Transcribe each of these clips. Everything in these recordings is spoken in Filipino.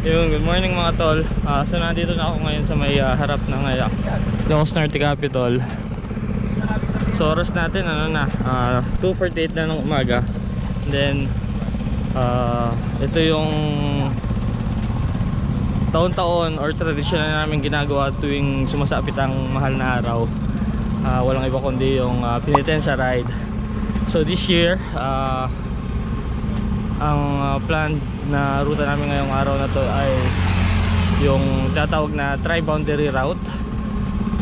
Yung good morning mga tol. So nandito na ako ngayon sa may harap ng Ilocos Norte Capitol. So oras natin ano na 2:48 na ng umaga. And then ito yung taon-taon or traditional na namin ginagawa tuwing sumasapit ang mahal na araw. Walang iba kundi yung penitensya ride. So this year ang plan na ruta namin ngayong araw na to ay yung tatawag na tri-boundary route.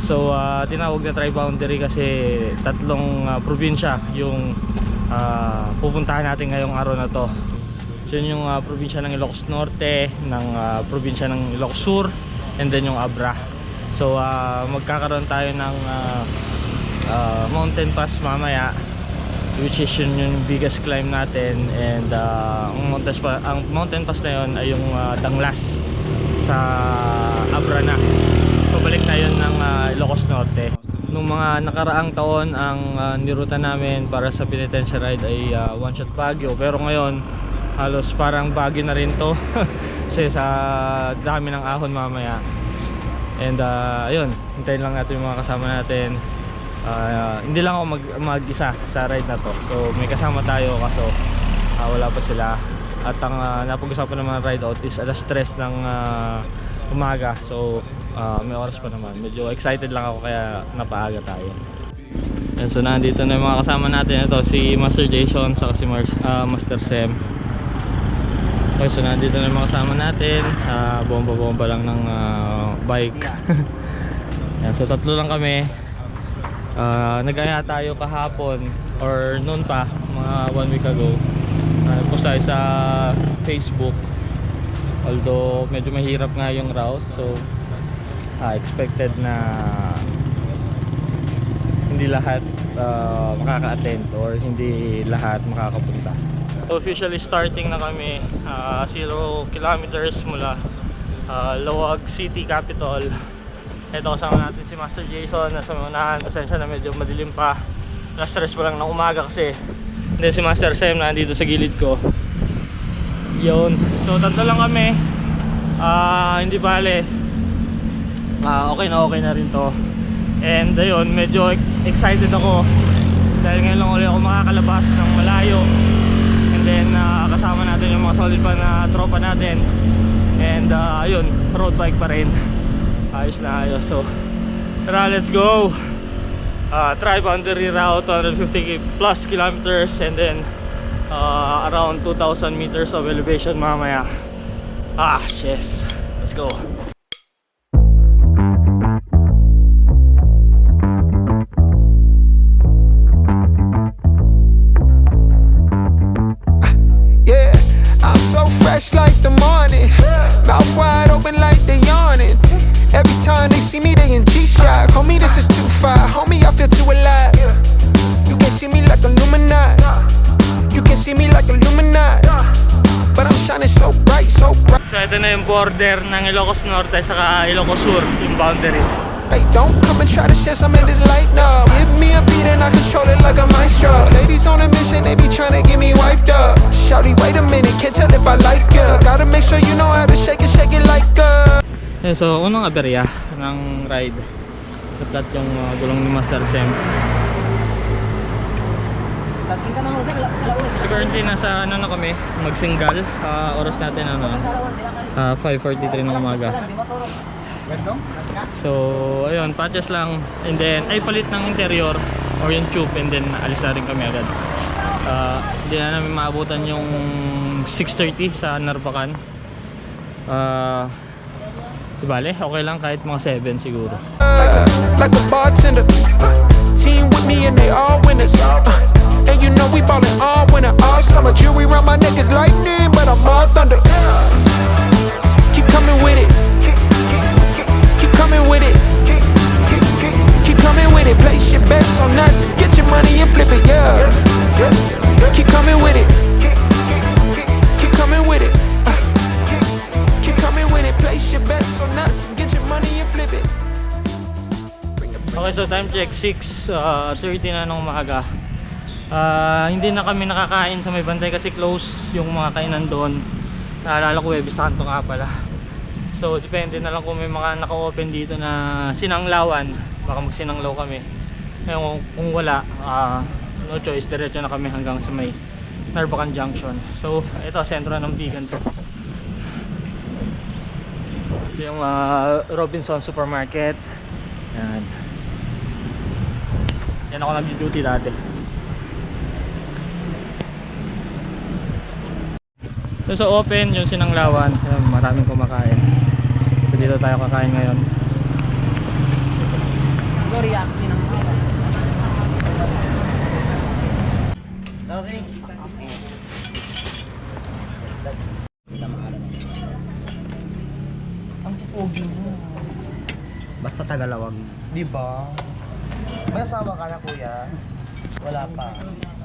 So tinawag na tri-boundary kasi tatlong probinsya yung pupuntahan natin ngayong araw na to. So yun yung probinsya ng Ilocos Norte, ng probinsya ng Ilocos Sur, and then yung Abra. So magkakaroon tayo ng mountain pass mamaya, which is yung biggest climb natin. And ang mountain pass na yun ay yung Danglas sa Abra na. So balik tayo ng Ilocos Norte. Nung mga nakaraang taon, ang niruta namin para sa penitensya ride ay one shot Baguio. Pero ngayon halos parang Baguio na rin to kasi sa dami ng ahon mamaya. And ayun, hintayin lang natin yung mga kasama natin. Hindi lang ako mag-isa sa ride na to. So may kasama tayo kaso wala pa sila. At ang napag-usapan ng mga ride out is alas 3 ng umaga. So may oras pa naman. Medyo excited lang ako kaya napaaga tayo. And so nandito na yung mga kasama natin. Ito si Master Jason saka si Master Sem. Okay, so nandito na yung mga kasama natin. Bomba-bomba lang ng bike. Yan, so tatlo lang kami. Nag-aya tayo kahapon or noon pa, mga 1 week ago. Nag-post tayo sa Facebook. Although medyo mahirap nga yung route, so expected na hindi lahat makaka-attend or hindi lahat makakapunta. So officially starting na kami, 0 kilometers mula Lawag City Capital. Ito kasama natin si Master Jason nasa unahan. Pasensya na medyo madilim pa, alas 3 pa lang ng umaga kasi. Then si Master Sem na nandito sa gilid ko. Yun, so tatlo lang kami. Hindi bale, okay na rin to. And ayun, medyo excited ako dahil ngayon lang ulit ako makakalabas ng malayo. And then kasama natin yung mga solid pa na tropa natin. And ayun, road bike pa rin. Ayos na ayos. So tara, let's go. Tri-boundary route, 250 plus kilometers, and then around 2,000 meters of elevation mamaya. Yes, let's go. Yeah, I'm so fresh like the morning, mouth wide open like they yawning. Every time they see me, they in G-Shock. Homie, this is too far. Homie, I feel too alive. You can see me like Illuminati. You can see me like Illuminati. But I'm shining so bright, so bright. So ito na yung border ng Ilocos Norte saka Ilocos Sur, yung boundary. Hey, don't come and try to share some of this light now. Give me a beat and I control it like a maestro. Ladies on a mission, they be trying to get me wiped up. Shawty, wait a minute, can't tell if I like ya. Gotta make sure you know how to shake it like a. So unang aberya ng ride, flat yung gulong ni Master Sem. So currently nasa ano na kami, magsinggal. Oras natin 5:43 ng umaga. So ayun, patches lang, and then ay palit ng interior or yung tube, and then alis na rin kami agad. Hindi na namin maabutan yung 6:30 sa Narvacan. Bale, okay lang kahit mga 7 siguro. Like a bartender, team with me and they all winners. And you know we ballin' all winter, all summer. Jewelry around my neck is lightning, but I'm all thunder. Keep coming with it, keep coming with it, keep coming with it. Place your bets on us, get your money and flip it, yeah. Keep coming with it, keep coming with it. Keep coming with it, place your bets on us, get your money and flip it. Okay, so time check 6:30 na ng umaga. Hindi na kami nakakain sa may bantay kasi close yung mga kainan doon. Naalala ko, Webis Santo nga pala. So depende na lang kung may mga naka-open dito na sinanglawan, baka magsinanglaw kami. Ngayon kung wala, no choice, diretso na kami hanggang sa may Narvacan Junction. So ito, sentro ng Bigan to. Ito yung Robinson Supermarket. Yan. Yan ako nag-duty dati. So open yung sinanglawan. Ayan, maraming kumakain. So dito tayo kakain ngayon. Doriak sinanglawan. Okay. Ang pupogi mo. Basta Tagalawag. Di ba? May asawa ka na, kuya? Wala pa.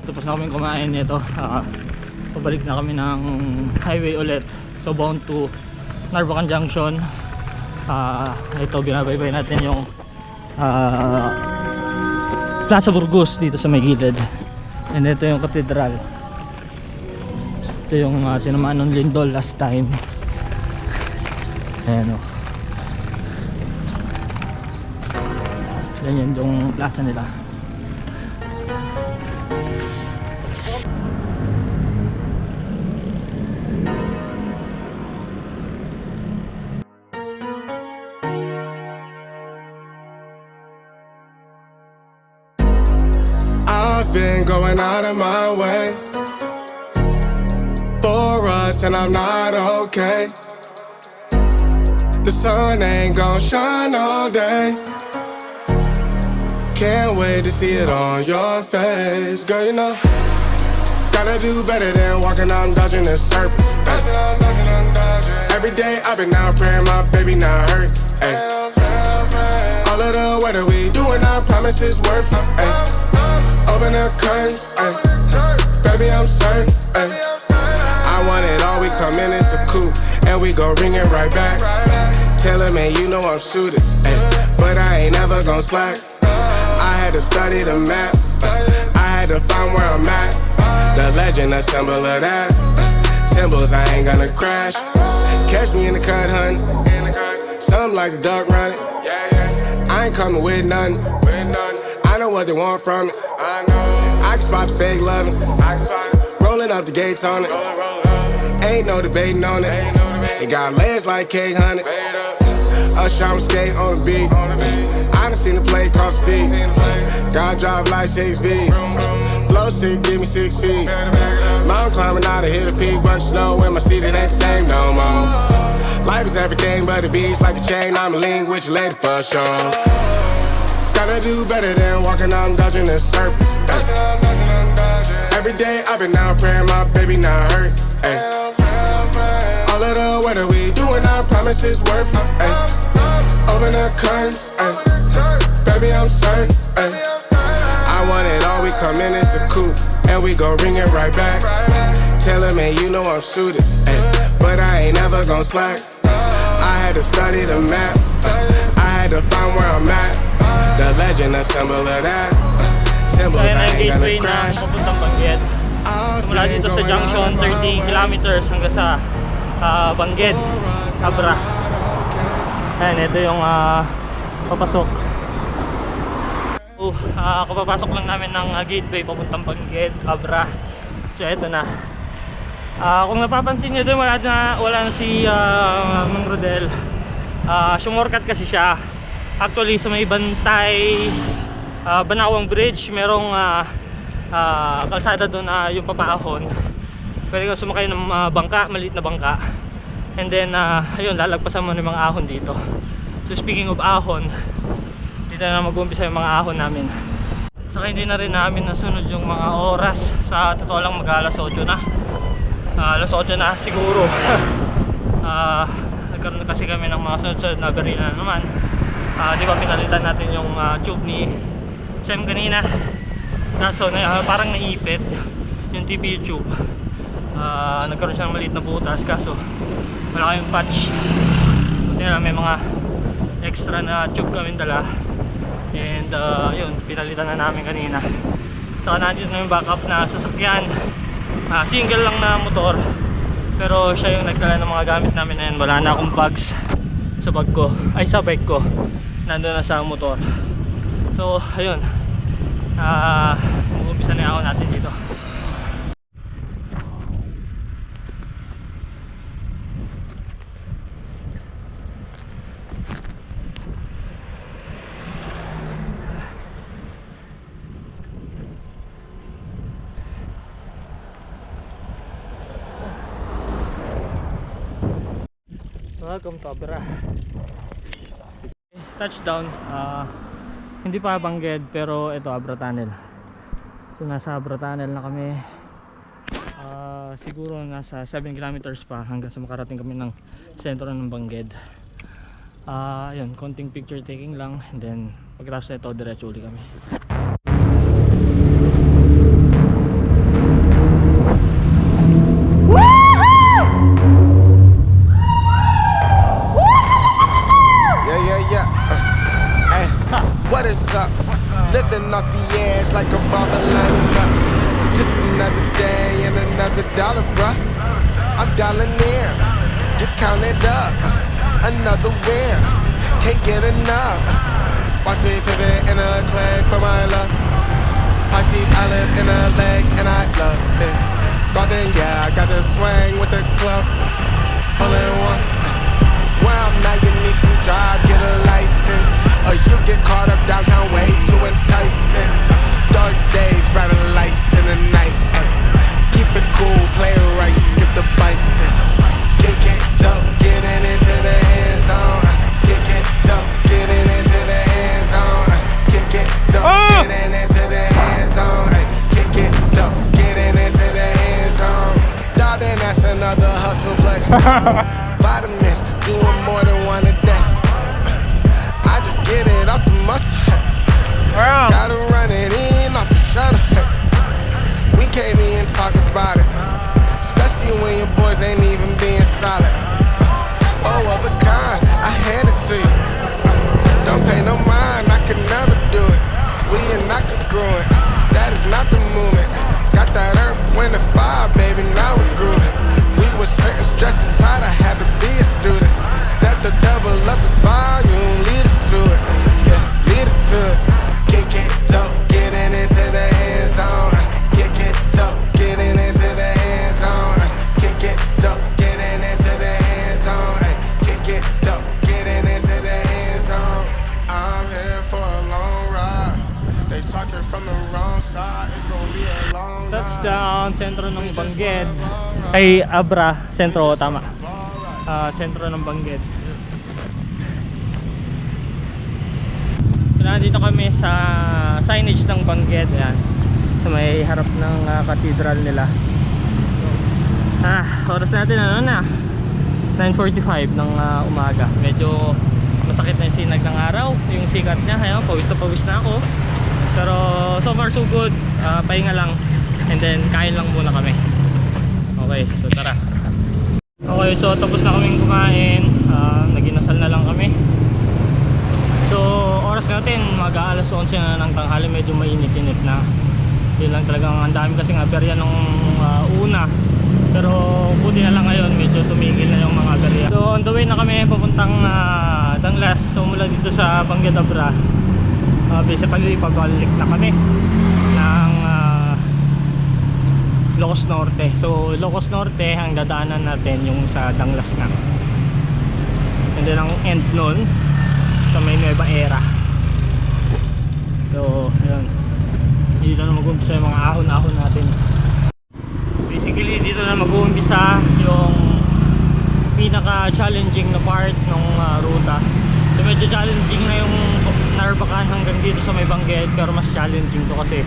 Tapos na kami kumain nito. Pabalik na kami ng highway ulit. So bound to Narvacan Junction. Ito binabaybay natin yung Plaza Burgos dito sa may gilid. And ito yung katedral. Ito yung tinamaan ng lindol last time. Ayan o. Ganyan yung plaza nila. I've been going out of my way for us, and I'm not okay. The sun ain't gon' shine all day. Can't wait to see it on your face. Girl, you know, gotta do better than walking out and dodging the surface. Every day I've been out praying my baby not hurt. Ay. All of the work that we doing, I promise it's worth it. Ay. Open the curtains, ay. Baby I'm certain. Ay. I want it all, we come in, it's a coupe, and we go ring it right back. Tell her, man, you know I'm suited, ay. But I ain't never gon' slack. I had to study the map, I had to find where I'm at. The legend, a symbol of that. Symbols, I ain't gonna crash. Catch me in the cut, hun. Something like the duck running. I ain't coming with nothing. I know what they want from it. I can spot the fake loving. Rolling up the gates on it. Ain't no debating on it. It got legs like K-Honey. Usher, I'm skate on the beat. I done seen the play cross the feet. God drive like 6 V's. Flow sick, give me 6 feet. Mountain climbing out to hit a peak. Bunch of snow in my seat, it ain't the same no more. Life is everything but a beach like a chain. I'm a lean with your lady for sure. Gotta do better than walking out and dodging the surface. Every day I've been out praying my baby not hurt. Ay. All of the work that we doing, I promise it's worth it. Ay. Open the curtains, ay. Baby I'm certain. Ay. I want it all, we come in, it's a coupe, and we go ring it right back. Tell her, man, you know I'm suited, ay. But I ain't never gon' slack. I had to study the map, I had to find where I'm at. The legend, a symbol of that. Symbols, Kaya na I yung ain't gonna gateway na crash. papuntang Bangged. Simula dito sa junction, 30 kilometers hanggang sa Bangged, Abra. Ayan, ito yung papasok. Kapapasok lang namin ng gateway papuntang Bangged, Abra. So ito na. Kung napapansin nyo doon, wala na si Mang Rodel. Sumorkat kasi siya. Actually sa may Bantay Banawang Bridge, merong kalsada doon yung papaahon. Pwede ka sumakay ng bangka, maliit na bangka. And then ayun, lalagpasan mo ng mga ahon dito. So speaking of ahon, dito na mag-uumpisa yung mga ahon namin. Saka hindi na rin namin nasunod yung mga oras. Sa totoo lang mag-alas 8 na. Alas 8 na siguro. Nagkaroon kasi kami ng mga sunod-sunod na barina naman. Di ba pinalitan natin yung tube ni Sam kanina. Kaso parang naipit yung TPU tube. Nagkaroon siya ng maliit na butas, kaso wala kayong patch. Buti na may mga extra na tube kami dala. And yun, pinalitan na namin kanina. Saka nandito na yung backup na sasakyan. Single lang na motor, pero siya yung nagdala ng mga gamit namin. And wala na akong bags sa bag ko, ay sa bike ko, nandun na sa motor. So ayun, mag-umpisa na ako natin dito. Welcome to Abra. Touchdown. Hindi pa Bangged pero ito Abra Tunnel. So nasa Abra Tunnel na kami. Siguro nasa 7 kilometers pa hanggang sa makarating kami ng sentro ng Bangged. Ayun, konting picture taking lang and then pagkatapos nito diretso uli kami. What is up? Living off the edge like a bubble lining up. Just another day and another dollar, bruh. I'm dialing in, just count it up. Another win, can't get enough. Watch me pivot in a click for my love. Pisces, I live in a leg and I love it. Golden, yeah, I got the swing with the club. All in one. Where I'm at, you need some drive, get a license. Or you get caught up downtown, way too enticing. Dark days, brighter lights in the night. Ay. Keep it cool, play it right, skip the bison. Kick it up, getting into the end zone. Kick it up, getting into the end zone. Kick it up, getting into the end zone. Ay. Kick it up, getting into the end zone. Darling, that's another hustle play. Vitamins, doing more than one a day. I just get it off the muscle. Wow. Gotta run it in off the shutter. We can't even talk about it, especially when your boys ain't even being solid. Oh, of a kind, I hand it to you. Don't pay no mind, I could never do it. We are not congruent, that is not the movement. Got that earth, wind, and fire, baby, now we grooving. We were certain, stressed and tired, I had to be a student. Step to double up the volume, lead it to it. Yeah, lead it to it. Kick it up, getting into the end zone. Kick it up, getting into the end zone. Kick it up, getting into the end zone. Kick it up, getting into the end zone. I'm here for a long ride. They talking from the wrong side. It's gonna be a long ride. Touchdown, sentro ng Bangged. Ay, Abra, sentro, tama. Sentro ng Bangged. So, nandito kami sa signage ng Bangged. Ayan. So, may harap ng cathedral nila. Oras natin ano na? 9:45 ng umaga. Medyo masakit na yung sinag ng araw. Yung sikat niya, ayan, pawis na ako. Pero so far so good. Pahinga lang. And then kain lang muna kami. Okay, so tara. Okay, so tapos na kaming kumain. Naginasal na lang kami. So oras natin mag-aalas 11 na ng tanghali. Medyo mainit-init na. Yun lang talagang ang dami kasing aberya nung una. Pero buti na lang ngayon medyo tumigil na yung mga aberya. So on the way na kami papuntang Danglas. So mula dito sa Bangged Abra, basically pabalik na kami ng Ilocos Norte. So Ilocos Norte ang dadaanan natin yung sa Danglas nga. And then ang end nun sa may Nueva Era. So yun, dito na mag-uumpisa yung mga ahon-ahon natin. Basically dito na mag-uumpisa yung pinaka-challenging na part ng ruta. So medyo challenging na yung Narvacan hanggang dito sa may Bangged, pero mas challenging to kasi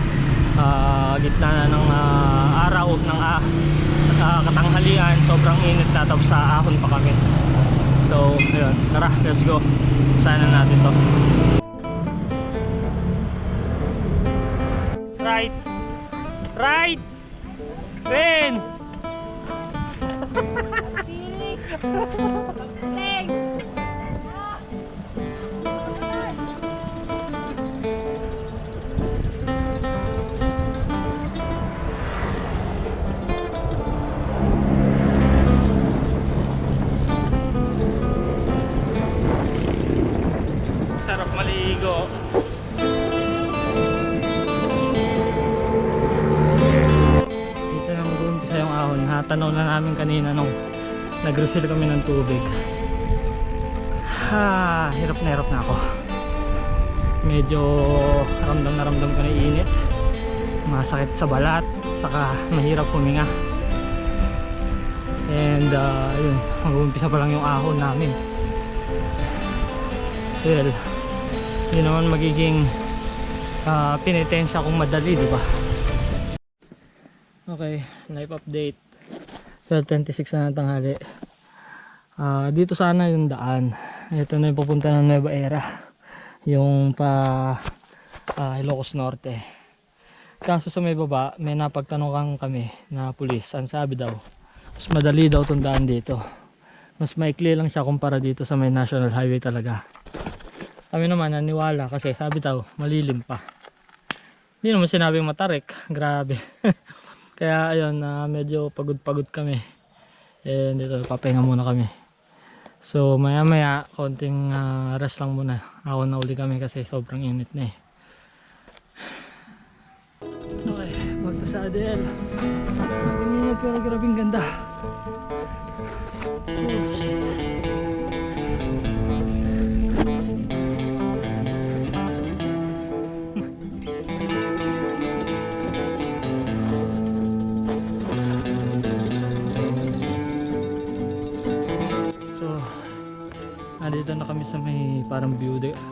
gitna na ng araw ng katanghalian, sobrang init na, tapos sa ahon pa kami. So ayun, tara, let's go. Sana natin to. Right, right, Ben. natanaw na namin kanina nung nag-refill kami ng tubig. Hirap na ako. Medyo ramdam na ramdam ko na init, masakit sa balat, saka mahirap huminga. And yun, mag-uumpisa pa lang yung ahon namin. Well, yun naman magiging pinitensya kung madali, di ba? Okay, live update. 12:26 na ng tanghali. Dito sana yung daan. Ito na yung pupunta ng Nueva Era, yung pa Ilocos Norte. Kaso sa may baba, may napagtanungan kami na pulis. Ang sabi daw, mas madali daw itong daan dito. Mas maikli lang siya kumpara dito sa may National Highway talaga. Kami naman naniwala kasi sabi daw malilim pa. Hindi naman sinabing matarik. Grabe. Kaya ayun, medyo pagod kami. And dito papahinga muna kami. So maya maya konting rest lang muna. Ako na uli kami kasi sobrang init na eh. Okay, magsasadel. Ang init pero grabing ganda. Nandito na kami sa may parang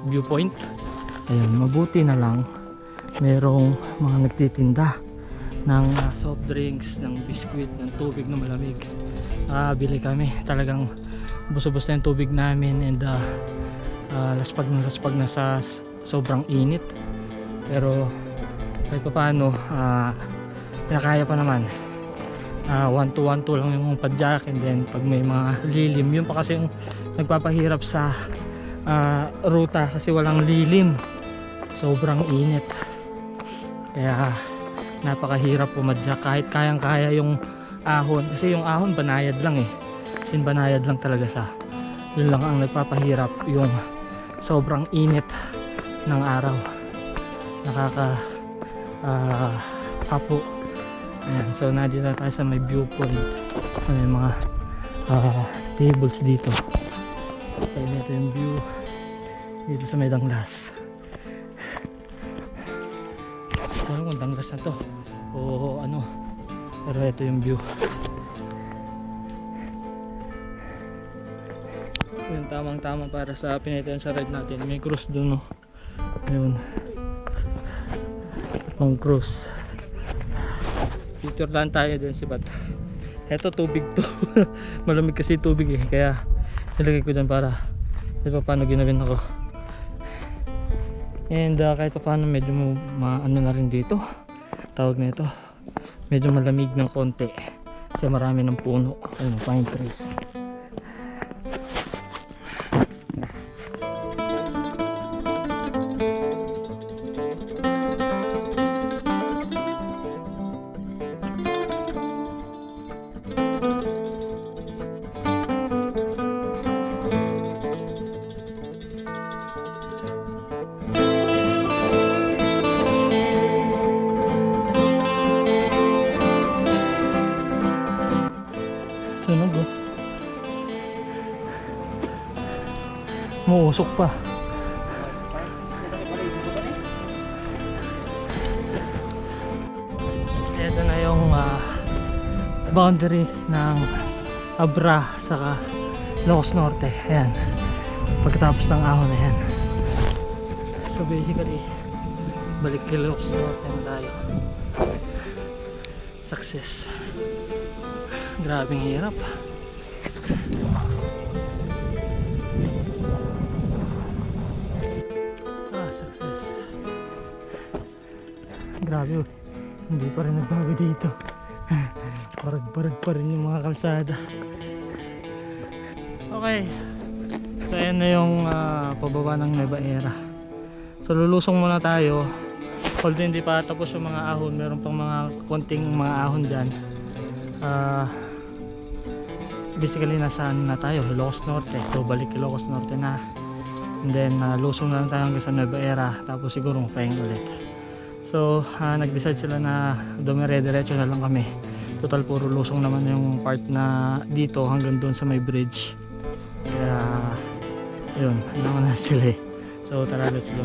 viewpoint. Ayun, mabuti na lang merong mga nagtitinda ng soft drinks, ng biskuit, ng tubig na malamig. Bili kami. Talagang buso-bus na yung tubig namin and laspag na sa sobrang init. Pero kahit pa paano, pinakaya pa naman. 1-2 lang yung padyak, and then pag may mga lilim, yun pa kasi yung nagpapahirap sa ruta kasi walang lilim, sobrang init, kaya napakahirap pumadyak kahit kayang kaya yung ahon, kasi yung ahon banayad lang eh, sin banayad lang talaga siya. Yun lang ang nagpapahirap, yung sobrang init ng araw, hapo. Ayan, so nandito tayo sa may viewpoint, may mga tables dito. So ito yung view dito sa may Danglas. Ano kung Danglas na to o ano, pero ito yung view. Yung tamang tama para sa pinitian sa ride natin. May cruise dun, no? Ayun, pang cruise. Picture lang tayo dun si Bat. Eto tubig to. Malamig kasi tubig eh, kaya nilagay ko dyan para kahit pa paano ginawin ako. And kahit pa paano medyo ano na rin dito, tawag na ito, medyo malamig ng konti kasi marami ng puno. Ayun, pine trees. Sunog oh. Muusok pa. Ito na yung boundary ng Abra saka Ilocos Norte. Ayan, pagkatapos ng ahon na yan. So basically balik kay Ilocos Norte na tayo. Success. Grabing hirap. Success. Grabe, hindi pa rin nagbago dito. Parag-parag pa rin yung mga kalsada. Okay, so ayan na yung pababa ng Nueva Era. So lulusong muna tayo. Although hindi pa tapos yung mga ahon, meron pang mga konting mga ahon dyan. Basically nasa na tayo, Ilocos Norte. So balik Ilocos Norte na, and then lusong na lang tayo hanggang sa Nueva Era, tapos siguro pahinga ulit. So nag-decide sila na dumire-diretso na lang kami total puro lusong naman yung part na dito hanggang doon sa may bridge. Kaya yun, ano na sila eh. So tara, let's go.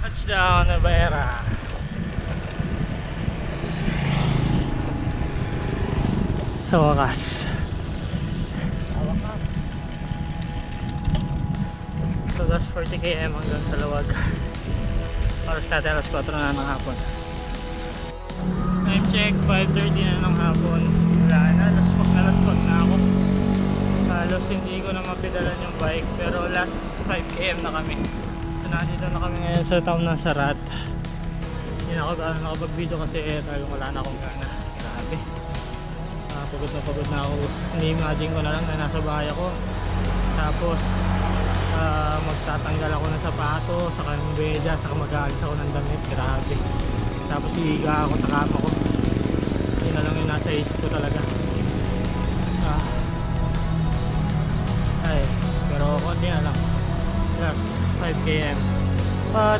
Touchdown, Navarra. Sa wakas. So that's 40 km hanggang sa Lawag. Oras natin alas 4 na ng hapon. Time check, 5:30 na ng hapon. Wala na, laspag na ako. Halos hindi ko na mapedalan yung bike, pero last 5 km na kami. So nandito na kami ngayon sa town ng Sarat. Hindi na ako nakapag-video kasi talagang wala na akong gana. Grabe. Pagod na ako. Ini-imagine ko na lang na nasa bahay ako. Tapos magtatanggal ako ng sapato, saka ng beda, saka mag-aalis ako ng damit. Grabe. Tapos hihiga ako sa kama ko. Yun na lang yung nasa isip ko talaga. Ay, pero konti na lang. Last 5 km.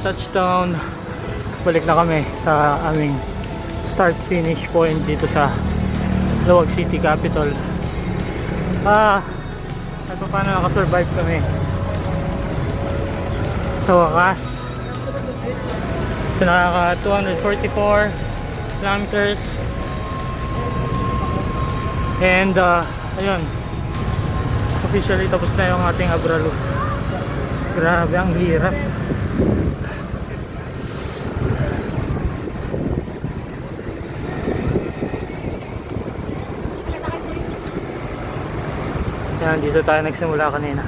Touchdown. Balik na kami sa aming start finish point dito sa Lawag City Capital. At paano nakasurvive kami sa wakas. So nakaka 244 kilometers. And ayun, officially tapos na yung ating Abra Loop. Grabe, ang hirap. Yan, dito tayo nagsimula kanina.